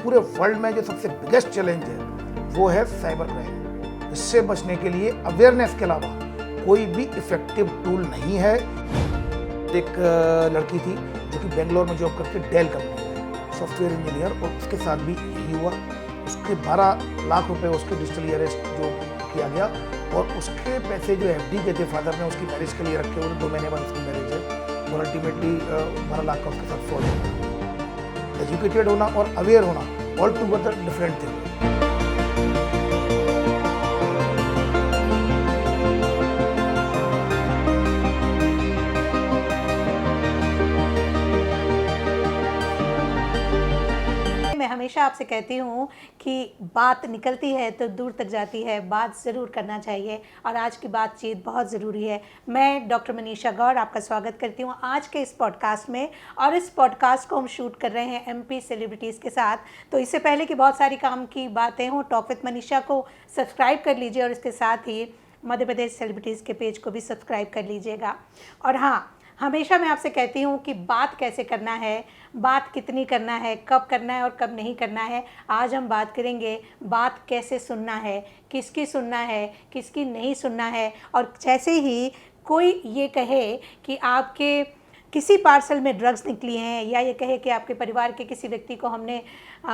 पूरे वर्ल्ड में जो सबसे बिगेस्ट चैलेंज है वो है साइबर क्राइम। इससे बचने के लिए अवेयरनेस के अलावा कोई भी इफेक्टिव टूल नहीं है। एक लड़की थी जो कि बेंगलोर में जॉब करती डेल कंपनी में सॉफ्टवेयर इंजीनियर, और उसके साथ भी यही हुआ। उसके 12 लाख रुपए उसके डिजिटली अरेस्ट जो किया गया, और उसके पैसे जो एफडी के थे फादर ने उसकी मैरिज के लिए रखे हुए, 2 महीने बाद उसकी मैरिज है, और अल्टीमेटली 12 लाख का उसके साथ फ्रॉड है। एजुकेटेड होना और अवेयर होना ऑल टुगेदर डिफरेंट थिंग। मैं हमेशा आपसे कहती हूँ कि बात निकलती है तो दूर तक जाती है, बात ज़रूर करना चाहिए, और आज की बातचीत बहुत ज़रूरी है। मैं डॉक्टर मनीषा गौड़ आपका स्वागत करती हूँ आज के इस पॉडकास्ट में, और इस पॉडकास्ट को हम शूट कर रहे हैं एमपी सेलिब्रिटीज़ के साथ। तो इससे पहले कि बहुत सारी काम की बातें हों, टॉक विद मनीषा को सब्सक्राइब कर लीजिए, और इसके साथ ही मध्य प्रदेश सेलिब्रिटीज़ के पेज को भी सब्सक्राइब कर लीजिएगा। और हाँ, हमेशा मैं आपसे कहती हूँ कि बात कैसे करना है, बात कितनी करना है, कब करना है और कब नहीं करना है। आज हम बात करेंगे बात कैसे सुनना है, किसकी सुनना है, किसकी नहीं सुनना है। और जैसे ही कोई ये कहे कि आपके किसी पार्सल में ड्रग्स निकली हैं, या ये कहे कि आपके परिवार के किसी व्यक्ति को हमने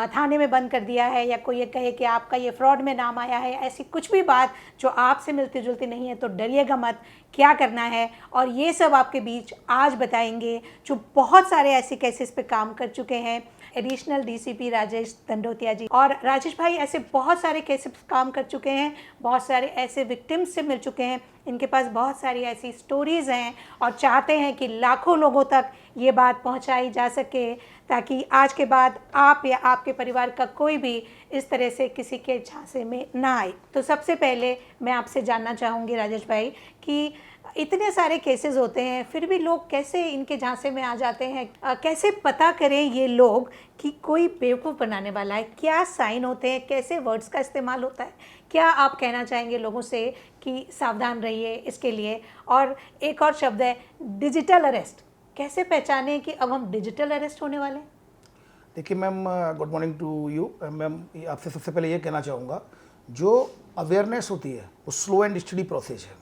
थाने में बंद कर दिया है, या कोई ये कहे कि आपका ये फ्रॉड में नाम आया है, ऐसी कुछ भी बात जो आपसे मिलती जुलती नहीं है, तो डरिएगा मत। क्या करना है, और ये सब आपके बीच आज बताएंगे जो बहुत सारे ऐसे केसेस पे काम कर चुके हैं, एडिशनल डीसीपी राजेश दंडोतिया जी। और राजेश भाई ऐसे बहुत सारे केसेस काम कर चुके हैं, बहुत सारे ऐसे विक्टिम्स से मिल चुके हैं, इनके पास बहुत सारी ऐसी स्टोरीज़ हैं, और चाहते हैं कि लाखों लोगों तक ये बात पहुंचाई जा सके, ताकि आज के बाद आप या आपके परिवार का कोई भी इस तरह से किसी के झांसे में ना आए। तो सबसे पहले मैं आपसे जानना चाहूँगी राजेश भाई कि इतने सारे केसेस होते हैं, फिर भी लोग कैसे इनके झांसे में आ जाते हैं? कैसे पता करें ये लोग कि कोई बेवकूफ़ बनाने वाला है? क्या साइन होते हैं, कैसे वर्ड्स का इस्तेमाल होता है? क्या आप कहना चाहेंगे लोगों से कि सावधान रहिए इसके लिए? और एक और शब्द है डिजिटल अरेस्ट, कैसे पहचानें कि अब हम डिजिटल अरेस्ट होने वाले हैं? देखिए ma'am, good morning to you ma'am. आपसे सबसे पहले ये कहना चाहूँगा, जो अवेयरनेस होती है वो स्लो एंड स्टडी प्रोसेस है।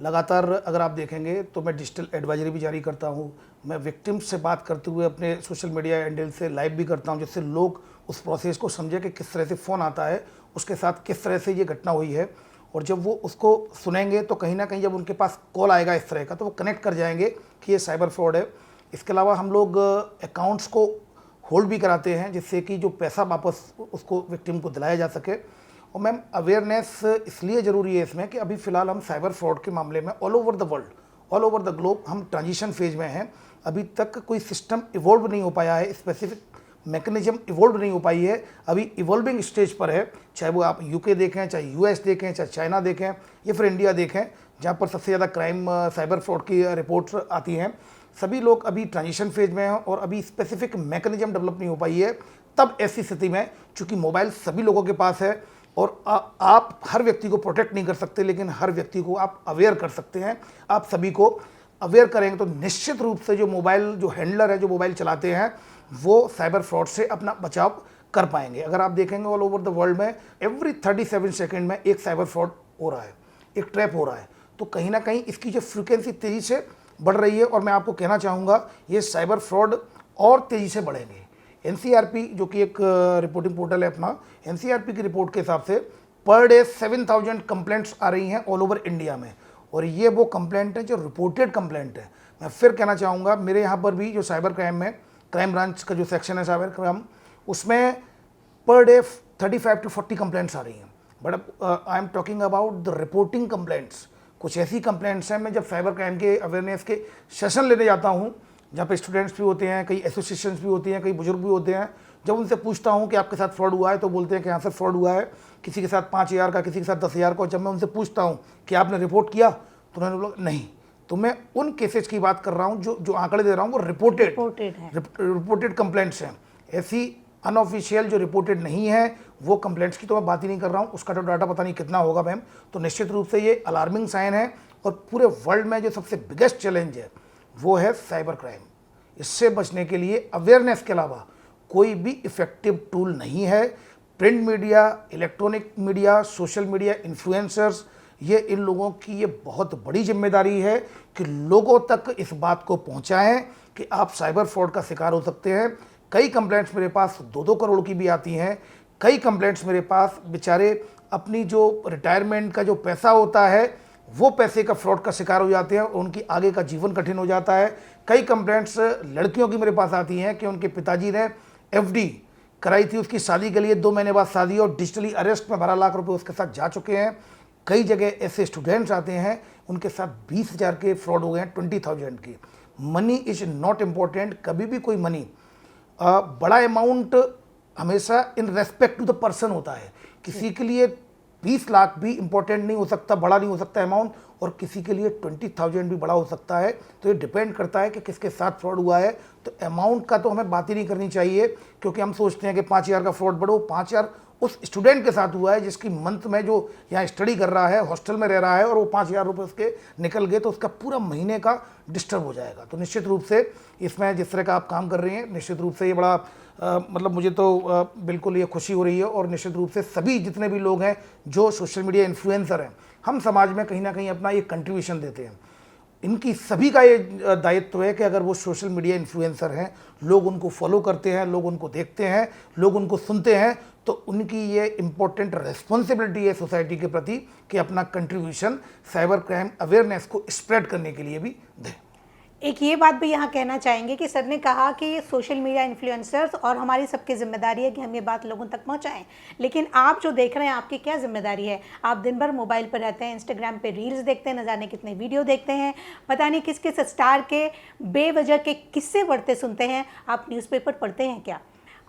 लगातार अगर आप देखेंगे तो मैं डिजिटल एडवाइजरी भी जारी करता हूँ, मैं विक्टिम्स से बात करते हुए अपने सोशल मीडिया हैंडल से लाइव भी करता हूँ, जिससे लोग उस प्रोसेस को समझे कि किस तरह से फ़ोन आता है, उसके साथ किस तरह से ये घटना हुई है। और जब वो उसको सुनेंगे तो कहीं ना कहीं जब उनके पास कॉल आएगा इस तरह का, तो वो कनेक्ट कर जाएंगे कि ये साइबर फ्रॉड है। इसके अलावा हम लोग अकाउंट्स को होल्ड भी कराते हैं, जिससे कि जो पैसा वापस उसको विक्टिम को दिलाया जा सके। और मैम, अवेयरनेस इसलिए ज़रूरी है इसमें कि अभी फ़िलहाल हम साइबर फ्रॉड के मामले में all over the world, all over the globe हम ट्रांजिशन फेज में हैं। अभी तक कोई सिस्टम इवॉल्व नहीं हो पाया है, स्पेसिफिक मैकेनिज्म इवॉल्व नहीं हो पाई है, अभी इवॉल्विंग स्टेज पर है। चाहे वो आप यूके देखें, चाहे यूएस देखें, चाहे चाइना देखें, या फिर इंडिया देखें, जहाँ पर सबसे ज़्यादा क्राइम साइबर फ्रॉड की रिपोर्ट्स आती हैं। सभी लोग अभी ट्रांजिशन फेज में हैं, और अभी स्पेसिफिक मैकेनिज्म डेवलप नहीं हो पाई है। तब ऐसी स्थिति में, चूँकि मोबाइल सभी लोगों के पास है, और आप हर व्यक्ति को प्रोटेक्ट नहीं कर सकते, लेकिन हर व्यक्ति को आप अवेयर कर सकते हैं। आप सभी को अवेयर करेंगे तो निश्चित रूप से जो मोबाइल जो हैंडलर है, जो मोबाइल चलाते हैं, वो साइबर फ्रॉड से अपना बचाव कर पाएंगे। अगर आप देखेंगे ऑल ओवर द वर्ल्ड में एवरी 37 सेकेंड में एक साइबर फ्रॉड हो रहा है, एक ट्रैप हो रहा है। तो कहीं ना कहीं इसकी जो फ्रिक्वेंसी तेज़ी से बढ़ रही है, और मैं आपको कहना चाहूँगा ये साइबर फ्रॉड और तेज़ी से बढ़ेंगे। एनसीआरपी जो कि एक रिपोर्टिंग पोर्टल है अपना, एनसीआरपी की रिपोर्ट के हिसाब से पर डे 7000 कंप्लेंट्स आ रही हैं ऑल ओवर इंडिया में, और ये वो कंप्लेंट है जो रिपोर्टेड कंप्लेंट है। मैं फिर कहना चाहूँगा, मेरे यहाँ पर भी जो साइबर क्राइम में क्राइम ब्रांच का जो सेक्शन है साइबर क्राइम, उसमें पर डे 35 to 40 कंप्लेंट्स आ रही हैं। But I am talking about the reporting complaints. कुछ ऐसी कंप्लेंट्स हैं, मैं जब साइबर क्राइम के अवेयरनेस के सेशन लेने जाता हूँ, जहाँ पे स्टूडेंट्स भी होते हैं, कई एसोसिएशंस भी होती हैं, कई बुजुर्ग भी होते हैं, जब उनसे पूछता हूँ कि आपके साथ फ्रॉड हुआ है, तो बोलते हैं कि यहाँ से फ्रॉड हुआ है, किसी के साथ 5000 का, किसी के साथ 10,000 का। जब मैं उनसे पूछता हूँ कि आपने रिपोर्ट किया, तो उन्होंने बोला नहीं। तो मैं उन केसेस की बात कर रहा हूँ, जो आंकड़े दे रहा हूँ वो रिपोर्टेड कंप्लेंट्स हैं। ऐसी अनऑफिशियल जो रिपोर्टेड नहीं है वो कंप्लेंट्स की तो मैं बात ही नहीं कर रहा हूँ, उसका तो डाटा पता नहीं कितना होगा मैम। तो निश्चित रूप से ये अलार्मिंग साइन है, और पूरे वर्ल्ड में जो सबसे बिगेस्ट चैलेंज है वो है साइबर क्राइम। इससे बचने के लिए अवेयरनेस के अलावा कोई भी इफ़ेक्टिव टूल नहीं है। Print media, electronic media, social media influencers, ये इन लोगों की ये बहुत बड़ी जिम्मेदारी है कि लोगों तक इस बात को पहुंचाएं कि आप साइबर फ्रॉड का शिकार हो सकते हैं। कई कंप्लेंट्स मेरे पास 2-2 करोड़ की भी आती हैं। कई कंप्लेंट्स मेरे पास बेचारे अपनी जो रिटायरमेंट का जो पैसा होता है वो पैसे का फ्रॉड का शिकार हो जाते हैं और उनकी आगे का जीवन कठिन हो जाता है। कई कंप्लेंट्स लड़कियों की मेरे पास आती हैं कि उनके पिताजी ने एफडी कराई थी उसकी शादी के लिए, 2 महीने बाद शादी और डिजिटली अरेस्ट में 12 लाख रुपए उसके साथ जा चुके हैं। कई जगह ऐसे स्टूडेंट्स आते हैं उनके साथ 20,000 के फ्रॉड हो गए हैं, 20,000 के। Money is not important. कभी भी कोई मनी बड़ा अमाउंट हमेशा in respect to the person होता है। किसी के लिए 20 लाख भी इंपॉर्टेंट नहीं हो सकता, बड़ा नहीं हो सकता अमाउंट, और किसी के लिए 20,000 भी बड़ा हो सकता है। तो ये डिपेंड करता है कि किसके साथ फ्रॉड हुआ है। तो अमाउंट का तो हमें बात ही नहीं करनी चाहिए, क्योंकि हम सोचते हैं कि 5,000 का फ्रॉड बढ़ो। 5,000 उस स्टूडेंट के साथ हुआ है जिसकी मंथ में जो यहाँ स्टडी कर रहा है, हॉस्टल में रह रहा है, और वो 5,000 रुपये उसके निकल गए तो उसका पूरा महीने का डिस्टर्ब हो जाएगा। तो निश्चित रूप से इसमें जिस तरह का आप काम कर रही हैं, निश्चित रूप से ये बड़ा मतलब मुझे तो बिल्कुल ये खुशी हो रही है। और निश्चित रूप से सभी जितने भी लोग हैं जो सोशल मीडिया इन्फ्लुएंसर हैं, हम समाज में कहीं ना कहीं अपना ये कंट्रीब्यूशन देते हैं। इनकी सभी का ये दायित्व है कि अगर वो सोशल मीडिया इन्फ्लुएंसर हैं, लोग उनको फॉलो करते हैं, लोग उनको देखते हैं, लोग उनको सुनते हैं, तो उनकी ये इम्पोर्टेंट रेस्पॉन्सिबिलिटी है सोसाइटी के प्रति कि अपना कंट्रीब्यूशन साइबर क्राइम अवेयरनेस को स्प्रेड करने के लिए भी दें। एक ये बात भी यहाँ कहना चाहेंगे कि सर ने कहा कि सोशल मीडिया इन्फ्लुएंसर्स और हमारी सबकी जिम्मेदारी है कि हम ये बात लोगों तक पहुँचाएं, लेकिन आप जो देख रहे हैं आपकी क्या जिम्मेदारी है? आप दिन भर मोबाइल पर रहते हैं, इंस्टाग्राम पे रील्स देखते हैं, न जाने कितने वीडियो देखते हैं, पता नहीं किस किस स्टार के बेवजह के किस्से पढ़ते सुनते हैं। आप न्यूज़पेपर पढ़ते हैं क्या?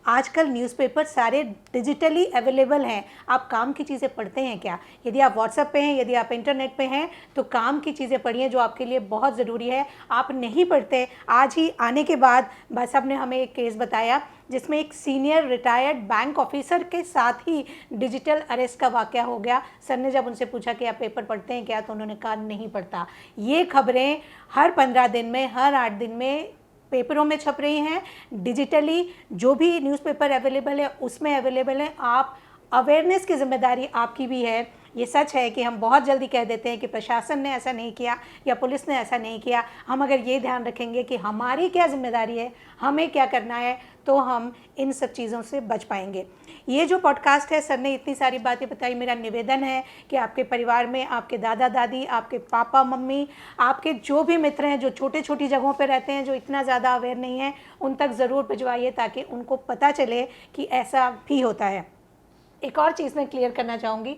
आजकल न्यूज़पेपर सारे डिजिटली अवेलेबल हैं। आप काम की चीज़ें पढ़ते हैं क्या? यदि आप व्हाट्सएप पे हैं, यदि आप इंटरनेट पे हैं, तो काम की चीज़ें पढ़िए जो आपके लिए बहुत ज़रूरी है। आप नहीं पढ़ते। आज ही आने के बाद भाई साहब ने हमें एक केस बताया जिसमें एक सीनियर रिटायर्ड बैंक ऑफिसर के साथ ही डिजिटल अरेस्ट का वाक़या हो गया। सर ने जब उनसे पूछा कि आप पेपर पढ़ते हैं क्या, तो उन्होंने कहा नहीं पढ़ता। ये खबरें हर 15 दिन में, हर 8 दिन में पेपरों में छप रही हैं। डिजिटली जो भी न्यूज़पेपर अवेलेबल है उसमें अवेलेबल है। आप अवेयरनेस की जिम्मेदारी आपकी भी है। ये सच है कि हम बहुत जल्दी कह देते हैं कि प्रशासन ने ऐसा नहीं किया या पुलिस ने ऐसा नहीं किया। हम अगर ये ध्यान रखेंगे कि हमारी क्या जिम्मेदारी है, हमें क्या करना है, तो हम इन सब चीज़ों से बच पाएंगे। ये जो पॉडकास्ट है, सर ने इतनी सारी बातें बताई। मेरा निवेदन है कि आपके परिवार में आपके दादा दादी, आपके पापा मम्मी, आपके जो भी मित्र हैं जो छोटे छोटी जगहों पर रहते हैं, जो इतना ज़्यादा अवेयर नहीं है, उन तक ज़रूर भिजवाइए ताकि उनको पता चले कि ऐसा भी होता है। एक और चीज़ मैं क्लियर करना चाहूँगी,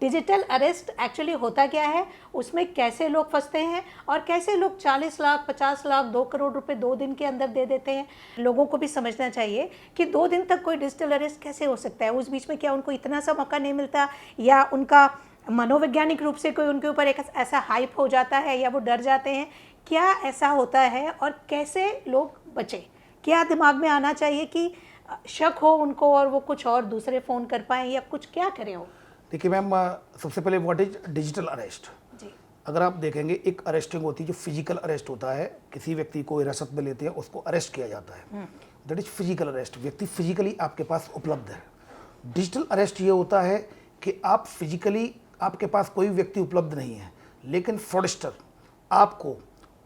डिजिटल अरेस्ट एक्चुअली होता क्या है, उसमें कैसे लोग फंसते हैं और कैसे लोग 40 लाख, 50 लाख, 2 करोड़ रुपए 2 दिन के अंदर दे देते हैं। लोगों को भी समझना चाहिए कि 2 दिन तक कोई डिजिटल अरेस्ट कैसे हो सकता है। उस बीच में क्या उनको इतना सा मौका नहीं मिलता, या उनका मनोवैज्ञानिक रूप से कोई उनके ऊपर एक ऐसा हाइप हो जाता है, या वो डर जाते हैं? क्या ऐसा होता है और कैसे लोग बचे? क्या दिमाग में आना चाहिए कि शक हो उनको और वो कुछ और दूसरे फ़ोन कर पाएँ या कुछ क्या करें वो? देखिए मैम, सबसे पहले व्हाट इज डिजिटल अरेस्ट। जी। अगर आप देखेंगे, एक अरेस्टिंग होती है जो फिजिकल अरेस्ट होता है, किसी व्यक्ति को हिरासत में लेते हैं, उसको अरेस्ट किया जाता है, दैट इज फिजिकल अरेस्ट। व्यक्ति फिजिकली आपके पास उपलब्ध है। डिजिटल अरेस्ट ये होता है कि आप फिजिकली आपके पास कोई व्यक्ति उपलब्ध नहीं है, लेकिन फ्रॉडस्टर आपको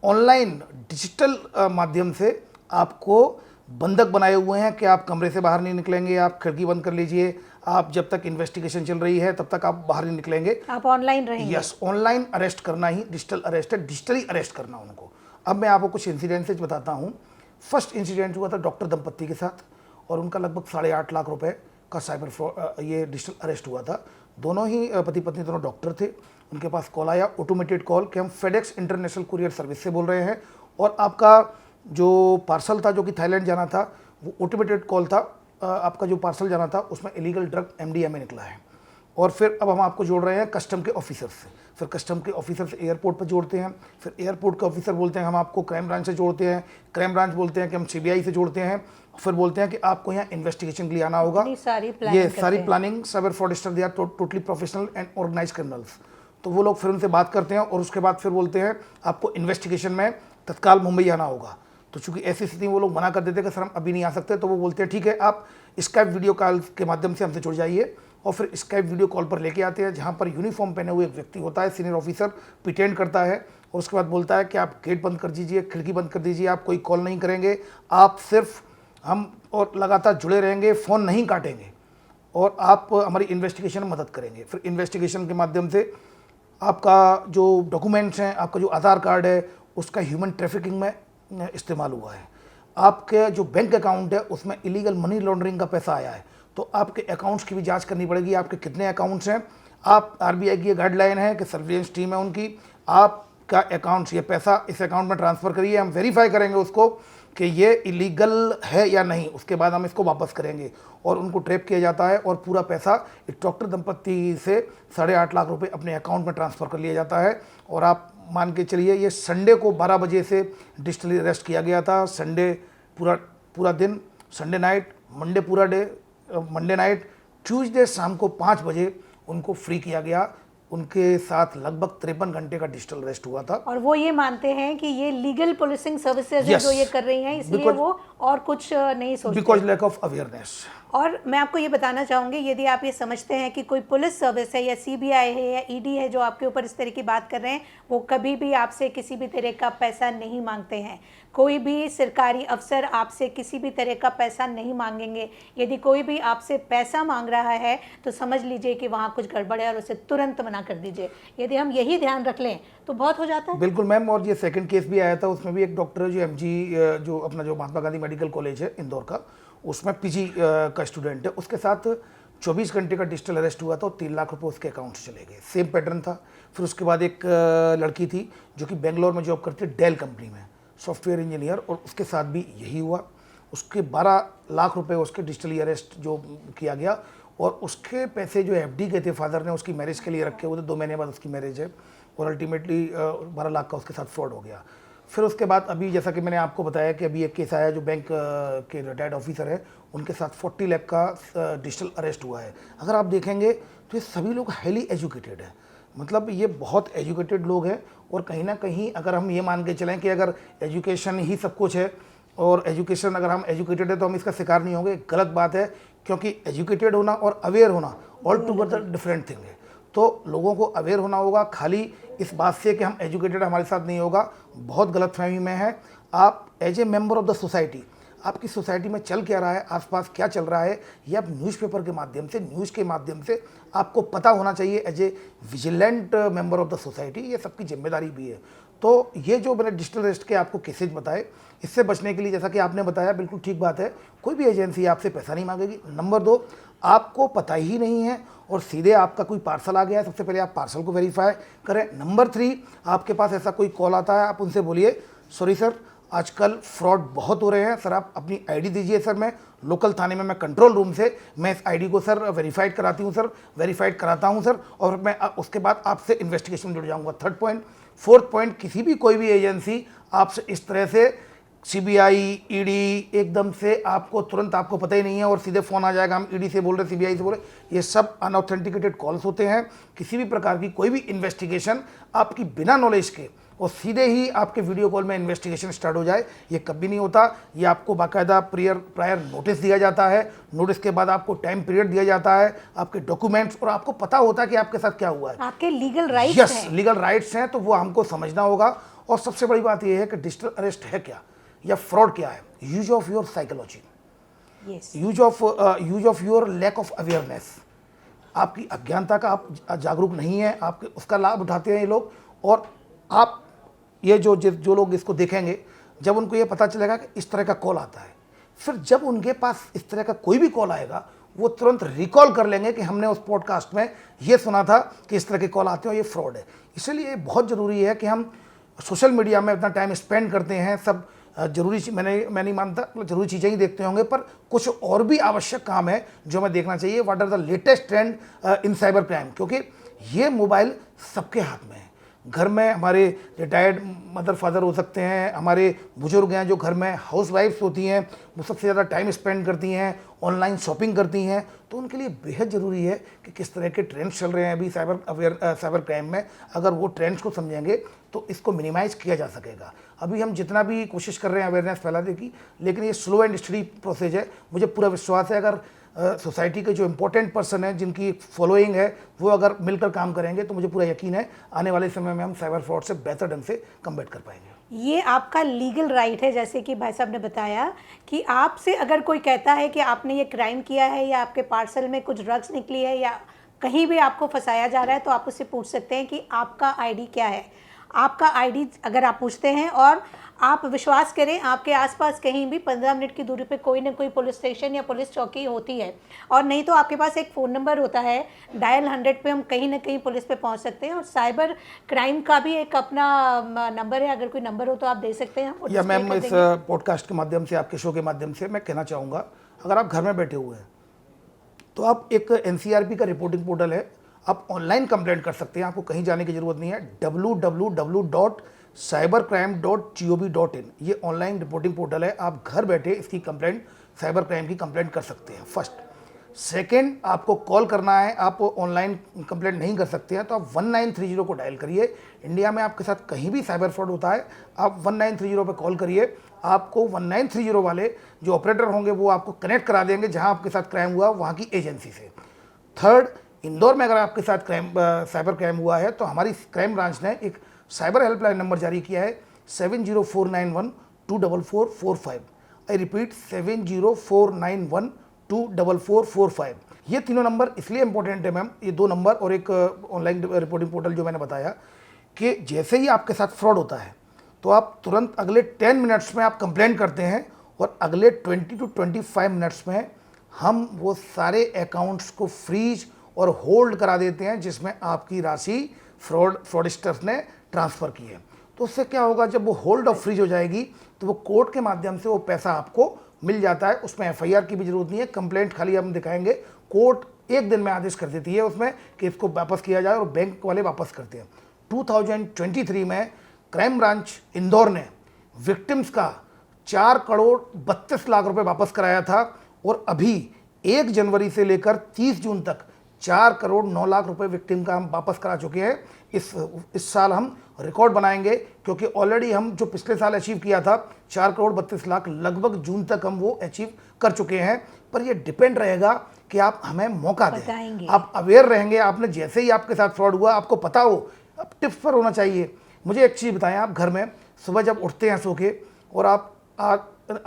ऑनलाइन डिजिटल माध्यम से आपको बंधक बनाए हुए हैं कि आप कमरे से बाहर नहीं निकलेंगे, आप खिड़की बंद कर लीजिए, आप जब तक इन्वेस्टिगेशन चल रही है तब तक आप बाहर नहीं निकलेंगे, आप ऑनलाइन रहेंगे। यस, ऑनलाइन अरेस्ट करना ही डिजिटल अरेस्ट है, डिजिटली अरेस्ट करना उनको। अब मैं आपको कुछ इंसिडेंसेज बताता हूँ। फर्स्ट इंसिडेंट हुआ था डॉक्टर दंपत्ति के साथ, और उनका लगभग 8.5 लाख रुपए का साइबर फ्रॉड, ये डिजिटल अरेस्ट हुआ था। दोनों ही पति पत्नी दोनों डॉक्टर थे। उनके पास कॉल आया, ऑटोमेटेड कॉल, कि हम फेडेक्स इंटरनेशनल कुरियर सर्विस से बोल रहे हैं, और आपका जो पार्सल था जो कि थाईलैंड जाना था, वो ऑटोमेटेड कॉल था। आपका जो पार्सल जाना था उसमें इलीगल ड्रग MDMA निकला है। और फिर अब हम आपको जोड़ रहे हैं कस्टम के ऑफिसर से, फिर कस्टम के ऑफिसर से एयरपोर्ट पर जोड़ते हैं, फिर एयरपोर्ट के ऑफिसर बोलते हैं हम आपको क्राइम ब्रांच से जोड़ते हैं, क्राइम ब्रांच बोलते हैं कि हम CBI से जोड़ते हैं, फिर बोलते हैं कि आपको यहाँ इन्वेस्टिगेशन के लिए आना होगा। ये सारी planning cyber fraudster they are totally professional and organize criminals. तो वो लोग फिर उनसे बात करते हैं और उसके बाद फिर बोलते हैं आपको इन्वेस्टिगेशन में तत्काल मुंबई आना होगा। तो चूंकि ऐसी स्थिति में वो लोग मना कर देते हैं कि सर हम अभी नहीं आ सकते, तो वो बोलते हैं ठीक है आप स्काइप वीडियो कॉल के माध्यम से हमसे जुड़ जाइए, और फिर स्काइप वीडियो कॉल पर लेके आते हैं, जहाँ पर यूनिफॉर्म पहने हुए एक व्यक्ति होता है, सीनियर ऑफिसर प्रिटेंड करता है, और उसके बाद बोलता है कि आप गेट बंद कर दीजिए, खिड़की बंद कर दीजिए, आप कोई कॉल नहीं करेंगे, आप सिर्फ हम और लगातार जुड़े रहेंगे, फ़ोन नहीं काटेंगे, और आप हमारी इन्वेस्टिगेशन में मदद करेंगे। फिर इन्वेस्टिगेशन के माध्यम से आपका जो डॉक्यूमेंट्स हैं, आपका जो आधार कार्ड है, उसका ह्यूमन ट्रैफिकिंग में इस्तेमाल हुआ है, आपके जो बैंक अकाउंट है उसमें इलीगल मनी लॉन्ड्रिंग का पैसा आया है, तो आपके अकाउंट्स की भी जांच करनी पड़ेगी, आपके कितने अकाउंट्स हैं। आप आरबीआई की ये गाइडलाइन है कि सर्विलेंस टीम है उनकी, आपका अकाउंट्स, ये पैसा इस अकाउंट में ट्रांसफ़र करिए, हम वेरीफाई करेंगे उसको कि ये इलीगल है या नहीं, उसके बाद हम इसको वापस करेंगे, और उनको ट्रैप किया जाता है, और पूरा पैसा एक डॉक्टर दंपत्ति से 8.5 लाख रुपए अपने अकाउंट में ट्रांसफ़र कर लिया जाता है। और आप मान के चलिए ये संडे को 12 बजे से डिजिटली अरेस्ट किया गया था, संडे पूरा दिन, संडे नाइट, मंडे पूरा डे, मंडे नाइट, ट्यूसडे शाम को 5 बजे उनको फ्री किया गया। उनके साथ लगभग 53 घंटे का डिजिटल अरेस्ट हुआ था। और वो ये मानते हैं कि ये लीगल पुलिसिंग सर्विसेज Yes. जो ये कर रही हैं, इसलिए वो और कुछ नहीं सोचते। Because lack of awareness. और मैं आपको ये बताना चाहूँगी, यदि आप ये समझते हैं कि कोई पुलिस सर्विस है या सीबीआई है या ईडी है जो आपके ऊपर इस तरह की बात कर रहे हैं, वो कभी भी आपसे किसी भी तरह का पैसा नहीं मांगते हैं। कोई भी सरकारी अफसर आपसे किसी भी तरह का पैसा नहीं मांगेंगे। यदि कोई भी आपसे पैसा मांग रहा है तो समझ लीजिए कि वहाँ कुछ गड़बड़ है और उसे तुरंत मना कर दीजिए। यदि हम यही ध्यान रख लें तो बहुत हो जाता है। बिल्कुल मैम, और ये सेकंड केस भी आया था, उसमें भी एक डॉक्टर है जो एमजी जो अपना जो महात्मा गांधी मेडिकल कॉलेज है इंदौर का, उसमें पीजी का स्टूडेंट है, उसके साथ 24 घंटे का डिजिटल अरेस्ट हुआ था और 3 लाख रुपए उसके अकाउंट से चले गए। सेम पैटर्न था। फिर उसके बाद एक लड़की थी जो कि बेंगलोर में जॉब करती है, डेल कंपनी में सॉफ्टवेयर इंजीनियर, और उसके साथ भी यही हुआ। उसके 12 लाख रुपए उसके डिजिटली अरेस्ट जो किया गया, और उसके पैसे जो एफडी गए थे फादर ने उसकी मैरिज के लिए रखे हुए थे, 2 महीने बाद उसकी मैरिज है, और अल्टीमेटली 12 लाख का उसके साथ फ्रॉड हो गया। फिर उसके बाद अभी जैसा कि मैंने आपको बताया कि अभी एक केस आया जो बैंक के रिटायर्ड ऑफिसर है, उनके साथ 40 लाख का डिजिटल अरेस्ट हुआ है। अगर आप देखेंगे तो ये सभी लोग हाईली एजुकेटेड हैं, मतलब ये बहुत एजुकेटेड लोग हैं। और कहीं ना कहीं अगर हम ये मान के चलें कि अगर एजुकेशन ही सब कुछ है, और एजुकेशन अगर हम एजुकेटेड है तो हम इसका शिकार नहीं होंगे, गलत बात है। क्योंकि एजुकेटेड होना और अवेयर होना ऑल टुगेदर डिफरेंट थिंग है। तो लोगों को अवेयर होना होगा, खाली इस बात से कि हम एजुकेटेड हमारे साथ नहीं होगा, बहुत गलतफहमी में है। आप as a member of the society, आपकी सोसाइटी में चल क्या रहा है, आसपास क्या चल रहा है, ये आप न्यूज़पेपर के माध्यम से, न्यूज़ के माध्यम से आपको पता होना चाहिए। As a vigilant member of the society ये सबकी जिम्मेदारी भी है। तो ये जो मैंने डिजिटल अरेस्ट के आपको केसेज बताए, इससे बचने के लिए जैसा कि आपने बताया, बिल्कुल ठीक बात है, कोई भी एजेंसी आपसे पैसा नहीं मांगेगी। नंबर 2, आपको पता ही नहीं है और सीधे आपका कोई पार्सल आ गया है, सबसे पहले आप पार्सल को वेरीफाई करें। नंबर 3, आपके पास ऐसा कोई कॉल आता है, आप उनसे बोलिए सॉरी सर आजकल फ्रॉड बहुत हो रहे हैं, सर आप अपनी आईडी दीजिए, सर मैं लोकल थाने में, मैं कंट्रोल रूम से मैं इस आईडी को सर वेरीफाइड कराती हूँ सर, वेरीफाइड कराता हूँ सर, और मैं उसके बाद आपसे इन्वेस्टिगेशन में जुड़ जाऊँगा। 3rd point. 4th पॉइंट, किसी भी कोई भी एजेंसी आपसे इस तरह से सीबीआई, ईडी एकदम से आपको तुरंत, आपको पता ही नहीं है और सीधे फ़ोन आ जाएगा हम ईडी से बोल रहे, सीबीआई से बोल रहे, ये सब अनऑथेंटिकेटेड कॉल्स होते हैं। किसी भी प्रकार की कोई भी इन्वेस्टिगेशन आपकी बिना नॉलेज के और सीधे ही आपके वीडियो कॉल में इन्वेस्टिगेशन स्टार्ट हो जाए, ये कभी नहीं होता। ये आपको बाकायदा प्रायर नोटिस दिया जाता है, नोटिस के बाद आपको टाइम पीरियड दिया जाता है, आपके डॉक्यूमेंट्स, और आपको पता होता है कि आपके साथ क्या हुआ है। आपके लीगल राइट्स यस, हैं। लीगल राइट्स हैं, तो वो हमको समझना होगा। और सबसे बड़ी बात यह है कि डिजिटल अरेस्ट है क्या या फ्रॉड क्या है। Use of your psychology, yes, use of your lack of awareness, आपकी अज्ञानता का आप जागरूक नहीं है, आपके उसका लाभ उठाते हैं ये लोग। और आप ये जो लोग इसको देखेंगे, जब उनको ये पता चलेगा कि इस तरह का कॉल आता है, फिर जब उनके पास इस तरह का कोई भी कॉल आएगा, वो तुरंत रिकॉल कर लेंगे कि हमने उस पॉडकास्ट में ये सुना था कि इस तरह के कॉल आते हैं और ये फ्रॉड है। इसलिए बहुत ज़रूरी है कि हम सोशल मीडिया में इतना टाइम स्पेंड करते हैं, सब जरूरी, मैं नहीं मानता जरूरी चीज़ें ही देखते होंगे, पर कुछ और भी आवश्यक काम है जो हमें देखना चाहिए। What are the latest trend in cyber crime, क्योंकि ये मोबाइल सबके हाथ में है। घर में हमारे रिटायर्ड मदर फादर हो सकते हैं, हमारे बुजुर्ग हैं जो घर में हाउस वाइफ्स होती हैं, वो सबसे ज़्यादा टाइम स्पेंड करती हैं, ऑनलाइन शॉपिंग करती हैं, तो उनके लिए बेहद ज़रूरी है कि किस तरह के ट्रेंड्स चल रहे हैं अभी साइबर क्राइम में। अगर वो ट्रेंड्स को समझेंगे तो इसको मिनिमाइज किया जा सकेगा। अभी हम जितना भी कोशिश कर रहे हैं अवेयरनेस फैलाने की, लेकिन ये स्लो एंड स्टडी प्रोसेस है। मुझे पूरा विश्वास है अगर सोसाइटी के जो इंपॉर्टेंट पर्सन है, जिनकी फॉलोइंग है, वो अगर मिलकर काम करेंगे तो मुझे पूरा यकीन है आने वाले समय में हम साइबर फ्रॉड से बेहतर ढंग से कम्बैट कर पाएंगे। ये आपका लीगल राइट है, जैसे कि भाई साहब ने बताया कि आपसे अगर कोई कहता है कि आपने ये क्राइम किया है या आपके पार्सल में कुछ ड्रग्स निकली है या कहीं भी आपको फंसाया जा रहा है, तो आप उससे पूछ सकते हैं कि आपका आईडी क्या है। आपका आईडी अगर आप पूछते हैं, और आप विश्वास करें आपके आसपास कहीं भी 15 मिनट की दूरी पे कोई ना कोई पुलिस स्टेशन या पुलिस चौकी होती है, और नहीं तो आपके पास एक फ़ोन नंबर होता है, डायल 100 पे हम कहीं ना कहीं पुलिस पे पहुंच सकते हैं। और साइबर क्राइम का भी एक अपना नंबर है, अगर कोई नंबर हो तो आप दे सकते हैं। या मैम इस पॉडकास्ट के माध्यम से, आपके शो के माध्यम से मैं कहना चाहूँगा, अगर आप घर में बैठे हुए हैं तो आप एक NCRP का रिपोर्टिंग पोर्टल है, आप ऑनलाइन कंप्लेंट कर सकते हैं, आपको कहीं जाने की ज़रूरत नहीं है। www.cybercrime.gov.in ये ऑनलाइन रिपोर्टिंग पोर्टल है। आप घर बैठे इसकी कंप्लेंट, साइबर क्राइम की कंप्लेंट कर सकते हैं। फर्स्ट। सेकेंड, आपको कॉल करना है, आप ऑनलाइन कंप्लेंट नहीं कर सकते हैं तो आप 1930 को डायल करिए। इंडिया में आपके साथ कहीं भी साइबर फ्रॉड होता है, आप 1930 पे कॉल करिए। आपको 1930 वाले जो ऑपरेटर होंगे वो आपको कनेक्ट करा देंगे जहां आपके साथ क्राइम हुआ वहां की एजेंसी से। थर्ड, इंदौर में अगर आपके साथ साइबर क्राइम हुआ है तो हमारी क्राइम ब्रांच ने एक साइबर हेल्पलाइन नंबर जारी किया है 7049124445। I repeat 7049124445। ये तीनों नंबर इसलिए इंपॉर्टेंट है मैम, ये दो नंबर और एक ऑनलाइन रिपोर्टिंग पोर्टल जो मैंने बताया, कि जैसे ही आपके साथ फ्रॉड होता है तो आप तुरंत अगले 10 मिनट्स में आप कंप्लेंट करते हैं और अगले 20 to 25 मिनट्स में हम वो सारे अकाउंट्स को फ्रीज और होल्ड करा देते हैं जिसमें आपकी राशि फ्रॉडस्टर्स ने ट्रांसफ़र की है। तो उससे क्या होगा, जब वो होल्ड और फ्रीज हो जाएगी तो वो कोर्ट के माध्यम से वो पैसा आपको मिल जाता है। उसमें FIR की भी जरूरत नहीं है, कंप्लेंट खाली हम दिखाएंगे, कोर्ट एक दिन में आदेश कर देती है उसमें कि इसको वापस किया जाए और बैंक वाले वापस करते हैं। 2023 में क्राइम ब्रांच इंदौर ने विक्टिम्स का 4,32,00,000 रुपए वापस कराया था, और अभी 1 जनवरी से लेकर 30 जून तक 4,09,00,000 रुपए विक्टिम का हम वापस करा चुके हैं। इस साल हम रिकॉर्ड बनाएंगे, क्योंकि ऑलरेडी हम जो पिछले साल अचीव किया था 4,32,00,000 लगभग जून तक हम वो अचीव कर चुके हैं। पर ये डिपेंड रहेगा कि आप हमें मौका दें, आप अवेयर रहेंगे। आपने जैसे ही आपके साथ फ्रॉड हुआ आपको पता हो, अब टिप्स पर होना चाहिए। मुझे एक चीज़ बताएं, आप घर में सुबह जब उठते हैं सो के और आप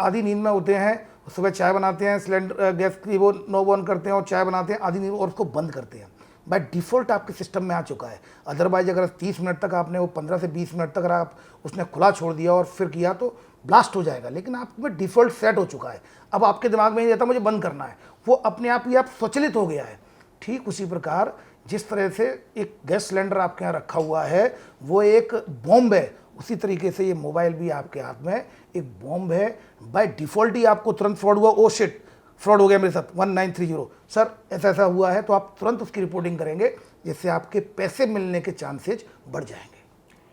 आधी नींद में होते हैं, सुबह चाय बनाते हैं, सिलेंडर गैस की वो नॉब ऑन करते हैं और चाय बनाते हैं आधी नींद, और उसको बंद करते हैं, बाय डिफ़ॉल्ट आपके सिस्टम में आ चुका है। अदरवाइज अगर 30 मिनट तक आपने वो 15 से 20 मिनट तक अगर आप उसने खुला छोड़ दिया और फिर किया तो ब्लास्ट हो जाएगा, लेकिन आप में डिफ़ॉल्ट सेट हो चुका है। अब आपके दिमाग में नहीं रहता मुझे बंद करना है, वो अपने आप ही आप स्वचालित हो गया है। ठीक उसी प्रकार जिस तरह से एक गैस सिलेंडर आपके यहाँ रखा हुआ है वो एक बॉम्ब है, उसी तरीके से ये मोबाइल भी आपके हाथ में एक बॉम्ब है। बाय डिफ़ॉल्ट ही आपको तुरंत फ्रॉड हुआ, ओ शिट फ्रॉड हो गया मेरे साथ, 1930 सर ऐसा हुआ है, तो आप तुरंत उसकी रिपोर्टिंग करेंगे, जिससे आपके पैसे मिलने के चांसेज बढ़ जाएंगे।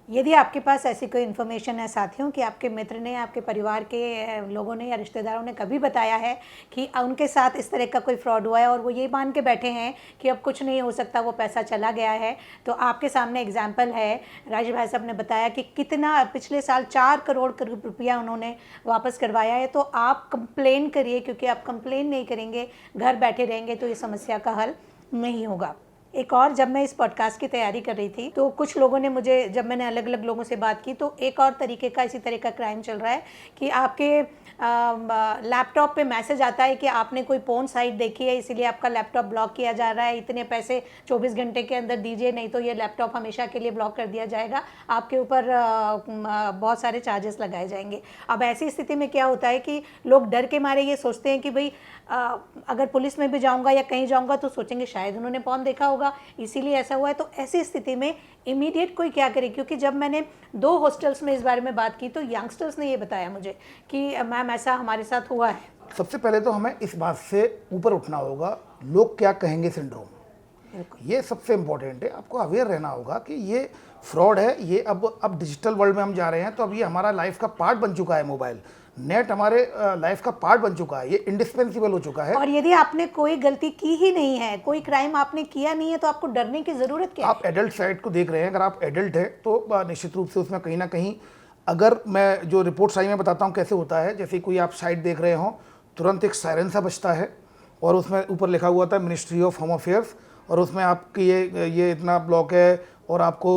यदि आपके पास ऐसी कोई इन्फॉर्मेशन है साथियों कि आपके मित्र ने, आपके परिवार के लोगों ने या रिश्तेदारों ने कभी बताया है कि उनके साथ इस तरह का कोई फ्रॉड हुआ है और वो ये मान के बैठे हैं कि अब कुछ नहीं हो सकता, वो पैसा चला गया है, तो आपके सामने एग्जाम्पल है। राजीव भाई साहब ने बताया कि कितना पिछले साल 4 करोड़ रुपया उन्होंने वापस करवाया है। तो आप कंप्लेन करिए, क्योंकि आप कंप्लेन नहीं करेंगे, घर बैठे रहेंगे तो ये समस्या का हल नहीं होगा। एक और, जब मैं इस पॉडकास्ट की तैयारी कर रही थी तो कुछ लोगों ने मुझे, जब मैंने अलग अलग लोगों से बात की, तो एक और तरीके का इसी तरह का क्राइम चल रहा है कि आपके लैपटॉप पे मैसेज आता है कि आपने कोई पोर्न साइट देखी है, इसीलिए आपका लैपटॉप ब्लॉक किया जा रहा है, इतने पैसे 24 घंटे के अंदर दीजिए, नहीं तो ये लैपटॉप हमेशा के लिए ब्लॉक कर दिया जाएगा, आपके ऊपर बहुत सारे चार्जेस लगाए जाएंगे। अब ऐसी स्थिति में क्या होता है कि लोग डर के मारे ये सोचते हैं कि भाई अगर पुलिस में भी जाऊंगा या कहीं जाऊंगा तो सोचेंगे शायद उन्होंने पोर्न देखा होगा, इसीलिए ऐसा हुआ है। तो ऐसी स्थिति में इमीडिएट कोई क्या करे, क्योंकि जब मैंने 2 हॉस्टल्स में इस बारे में बात की तो यंगस्टर्स ने ये बताया मुझे कि मैम ऐसा हमारे साथ हुआ है। सबसे पहले तो हमें इस बात से ऊपर उठना होगा, लोग क्या कहेंगे सिंड्रोम। ये सबसे इम्पोर्टेंट है। आपको अवेयर रहना होगा कि ये फ्रॉड है, ये अब डिजिटल वर्ल्ड में हम जा रहे हैं, तो अब ये हमारा लाइफ का पार्ट बन चुका है। मोबाइल नेट हमारे लाइफ का पार्ट बन चुका है, ये इंडिस्पेंसिबल हो चुका है। और यदि आपने कोई गलती की ही नहीं है, कोई क्राइम आपने किया नहीं है, तो आपको डरने की जरूरत क्या है? आप एडल्ट साइट को देख रहे हैं, अगर आप एडल्ट हैं तो निश्चित रूप से उसमें कहीं ना कहीं, अगर मैं जो रिपोर्ट्स आई मैं बताता हूँ कैसे होता है। जैसे कोई आप साइट देख रहे हो, तुरंत एक सायरन सा बजता है और उसमें ऊपर लिखा हुआ था मिनिस्ट्री ऑफ होम अफेयर्स, और उसमें आपकी ये इतना ब्लॉक है, और आपको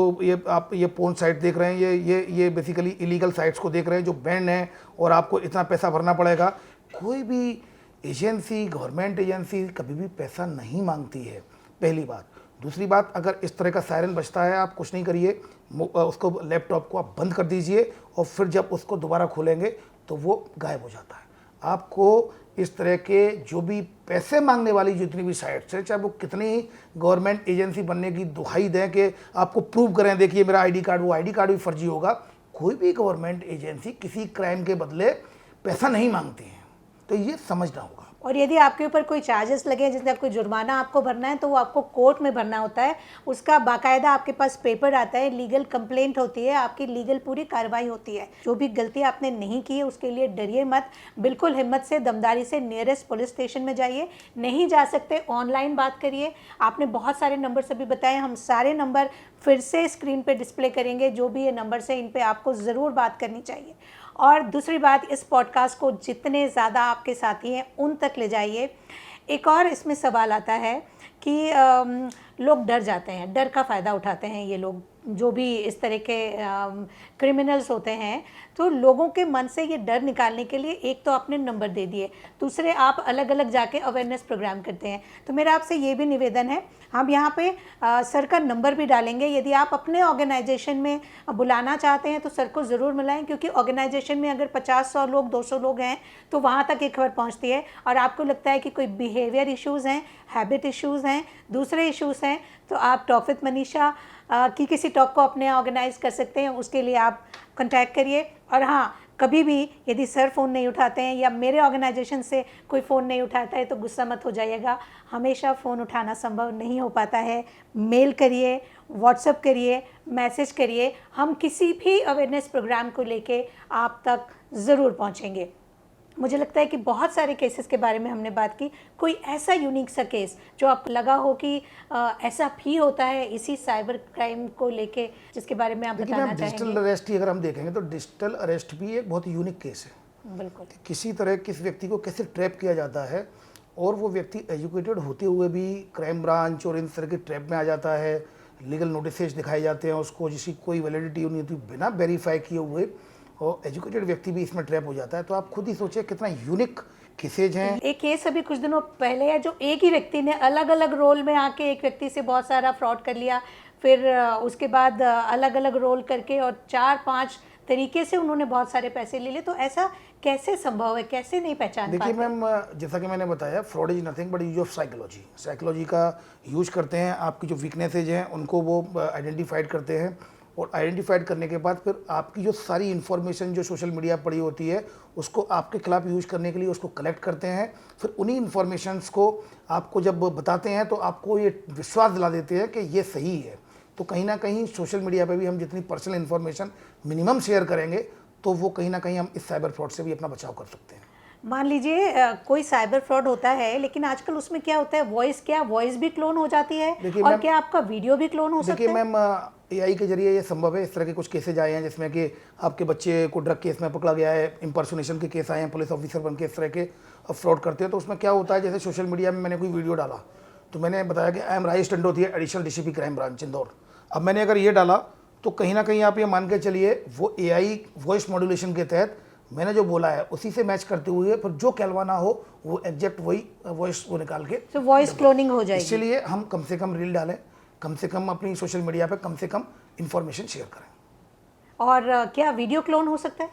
आप ये पोर्न साइट देख रहे हैं, ये बेसिकली इलीगल साइट्स को देख रहे हैं जो बैन है, और आपको इतना पैसा भरना पड़ेगा। कोई भी एजेंसी, गवर्नमेंट एजेंसी कभी भी पैसा नहीं मांगती है, पहली बात। दूसरी बात, अगर इस तरह का सायरन बजता है, आप कुछ नहीं करिए, उसको लैपटॉप को आप बंद कर दीजिए, और फिर जब उसको दोबारा खोलेंगे तो वो गायब हो जाता है। आपको इस तरह के जो भी पैसे मांगने वाली जितनी भी साइट्स हैं, चाहे वो कितनी गवर्नमेंट एजेंसी बनने की दुहाई दें कि आपको प्रूव करें, देखिए मेरा आईडी कार्ड, वो आईडी कार्ड भी फर्जी होगा। कोई भी गवर्नमेंट एजेंसी किसी क्राइम के बदले पैसा नहीं मांगती है, तो ये समझना होगा। और यदि आपके ऊपर कोई चार्जेस लगे, जैसे कोई जुर्माना आपको भरना है, तो वो आपको कोर्ट में भरना होता है। उसका बाकायदा आपके पास पेपर आता है, लीगल कंप्लेंट होती है, आपकी लीगल पूरी कार्रवाई होती है। जो भी गलती आपने नहीं की है उसके लिए डरिए मत, बिल्कुल हिम्मत से, दमदारी से नियरेस्ट पुलिस स्टेशन में जाइए। नहीं जा सकते, ऑनलाइन बात करिए। आपने बहुत सारे नंबर अभी बताए, हम सारे नंबर फिर से स्क्रीन पे डिस्प्ले करेंगे। जो भी ये नंबर्स हैं, इन पे आपको ज़रूर बात करनी चाहिए। और दूसरी बात, इस पॉडकास्ट को जितने ज़्यादा आपके साथी हैं उन तक ले जाइए। एक और इसमें सवाल आता है कि लोग डर जाते हैं, डर का फ़ायदा उठाते हैं ये लोग, जो भी इस तरह के क्रिमिनल्स होते हैं। तो लोगों के मन से ये डर निकालने के लिए एक तो आपने नंबर दे दिए, दूसरे आप अलग अलग जाके अवेयरनेस प्रोग्राम करते हैं। तो मेरा आपसे ये भी निवेदन है, हम यहाँ पे सर का नंबर भी डालेंगे। यदि आप अपने ऑर्गेनाइजेशन में बुलाना चाहते हैं तो सर को ज़रूर मिलाएं, क्योंकि ऑर्गेनाइजेशन में अगर 50-100 लोग, 200 लोग हैं तो वहाँ तक ये खबर पहुँचती है। और आपको लगता है कि कोई बिहेवियर इश्यूज़ हैं, हैबिट इश्यूज़ हैं, दूसरे इश्यूज़ हैं, तो आप तौफीक मनीषा की किसी टॉक को अपने ऑर्गेनाइज कर सकते हैं। उसके लिए आप कांटेक्ट करिए। और हाँ, कभी भी यदि सर फ़ोन नहीं उठाते हैं या मेरे ऑर्गेनाइजेशन से कोई फ़ोन नहीं उठाता है तो गुस्सा मत हो जाइएगा। हमेशा फ़ोन उठाना संभव नहीं हो पाता है। मेल करिए, व्हाट्सएप करिए, मैसेज करिए। हम किसी भी अवेयरनेस प्रोग्राम को लेके आप तक ज़रूर पहुँचेंगे। मुझे लगता है कि बहुत सारे केसेस के बारे में हमने बात की। कोई ऐसा यूनिक सा केस जो आप लगा हो कि ऐसा भी होता है इसी साइबर क्राइम को लेके, जिसके बारे में आप बताना चाहेंगे? डिजिटल अरेस्ट ही अगर हम देखेंगे तो डिजिटल अरेस्ट भी एक बहुत यूनिक केस है। बिल्कुल। किसी तरह किस व्यक्ति को कैसे ट्रैप किया जाता है, और वो व्यक्ति एजुकेटेड होते हुए भी क्राइम ब्रांच और इन तरह के ट्रैप में आ जाता है। लीगल नोटिस दिखाए जाते हैं उसको, जिसकी कोई वैलिडिटी नहीं होती, बिना वेरीफाई किए हुए, और एजुकेटेड व्यक्ति भी इसमें ट्रैप हो जाता है। तो आप खुद ही सोचिए कितना यूनिक केसेज हैं। एक केस अभी कुछ दिनों पहले है, जो एक ही व्यक्ति ने अलग अलग रोल में आके एक व्यक्ति से बहुत सारा फ्रॉड कर लिया, फिर उसके बाद अलग अलग रोल करके और 4-5 तरीके से उन्होंने बहुत सारे पैसे ले लिए। तो ऐसा कैसे संभव है, कैसे नहीं पहचान पाते? देखिए मैम, जैसा कि मैंने बताया, fraud is nothing but use of psychology. Psychology का यूज करते हैं, आपकी जो वीकनेसेज हैं उनको वो आइडेंटिफाइड करते हैं, और आइडेंटिफाइड करने के बाद फिर आपकी जो सारी इन्फॉर्मेशन जो सोशल मीडिया पड़ी होती है उसको आपके खिलाफ यूज करने के लिए उसको कलेक्ट करते हैं। फिर उन्हीं इन्फॉर्मेशंस को आपको जब बताते हैं तो आपको ये विश्वास दिला देते हैं कि ये सही है। तो कहीं ना कहीं सोशल मीडिया पे भी हम जितनी पर्सनल इन्फॉर्मेशन मिनिमम शेयर करेंगे तो वो कहीं ना कहीं हम इस साइबर फ्रॉड से भी अपना बचाव कर सकते हैं। मान लीजिए कोई साइबर फ्रॉड होता है, लेकिन आजकल उसमें क्या होता है, वॉइस भी क्लोन हो जाती है, और क्या आपका वीडियो भी क्लोन हो सकता है? देखिए मैम, AI के जरिए ये संभव है। इस तरह के कुछ केसेज आए हैं जिसमें कि आपके बच्चे को ड्रग केस में पकड़ा गया है, इंपर्सोनेशन के केस आए हैं, पुलिस ऑफिसर बन के इस तरह के फ्रॉड करते हैं। तो उसमें क्या होता है, जैसे सोशल मीडिया में मैंने कोई वीडियो डाला तो मैंने बताया कि I am Rajesh Tandotiya, additional DCP crime branch Indore. अब मैंने अगर ये डाला तो कहीं ना कहीं आप ये मान के चलिए वो AI वॉइस मॉड्यूलेशन के तहत मैंने जो बोला है उसी से मैच करते हुए फिर जो कहलवाना हो वो एग्जैक्ट वही वॉइस को निकाल के, तो वॉइस क्लोनिंग हो जाएगी। इसलिए हम कम से कम रील डालें, कम से कम अपनी सोशल मीडिया पे कम से कम इंफॉर्मेशन शेयर करें। और क्या वीडियो क्लोन हो सकता है?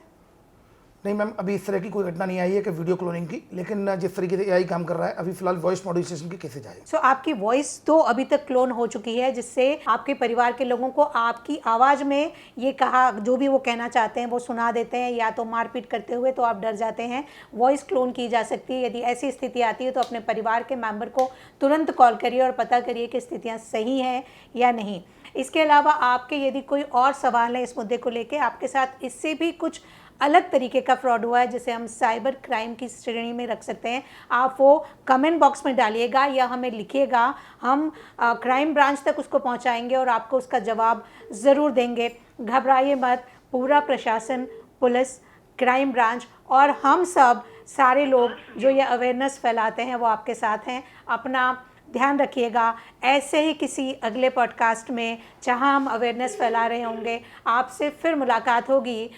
नहीं मैम, अभी इस तरह की कोई घटना नहीं आई है कि वीडियो क्लोनिंग की, लेकिन जिस तरीके से एआई काम कर रहा है अभी फिलहाल वॉइस मॉड्यूलेशन के केसेज आए। सो आपकी वॉइस तो अभी तक क्लोन हो चुकी है, जिससे आपके परिवार के लोगों को आपकी आवाज़ में ये कहा, जो भी वो कहना चाहते हैं वो सुना देते हैं, या तो मारपीट करते हुए तो आप डर जाते हैं। वॉइस क्लोन की जा सकती है। यदि ऐसी स्थिति आती है तो अपने परिवार के मेंबर को तुरंत कॉल करिए और पता करिए कि स्थितियाँ सही हैं या नहीं। इसके अलावा आपके यदि कोई और सवाल है इस मुद्दे को लेके, आपके साथ इससे भी कुछ अलग तरीके का फ्रॉड हुआ है जिसे हम साइबर क्राइम की श्रेणी में रख सकते हैं, आप वो कमेंट बॉक्स में डालिएगा या हमें लिखिएगा। हम क्राइम ब्रांच तक उसको पहुंचाएंगे और आपको उसका जवाब ज़रूर देंगे। घबराइए मत, पूरा प्रशासन, पुलिस, क्राइम ब्रांच और हम सब सारे लोग जो ये अवेयरनेस फैलाते हैं वो आपके साथ हैं। अपना ध्यान रखिएगा। ऐसे ही किसी अगले पॉडकास्ट में जहां हम अवेयरनेस फैला रहे होंगे, आपसे फिर मुलाकात होगी।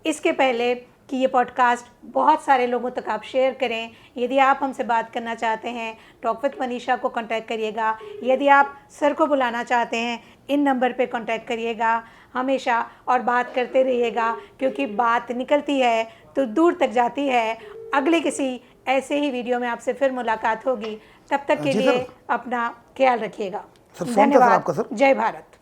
इसके पहले कि ये पॉडकास्ट बहुत सारे लोगों तक आप शेयर करें। यदि आप हमसे बात करना चाहते हैं, टॉक विद मनीषा को कांटेक्ट करिएगा। यदि आप सर को बुलाना चाहते हैं, इन नंबर पे कांटेक्ट करिएगा हमेशा और बात करते रहिएगा, क्योंकि बात निकलती है तो दूर तक जाती है। अगले किसी ऐसे ही वीडियो में आपसे फिर मुलाकात होगी। तब तक के जी लिए सर। अपना ख्याल रखिएगा। सर, फोन था सर आपका सर? जय भारत।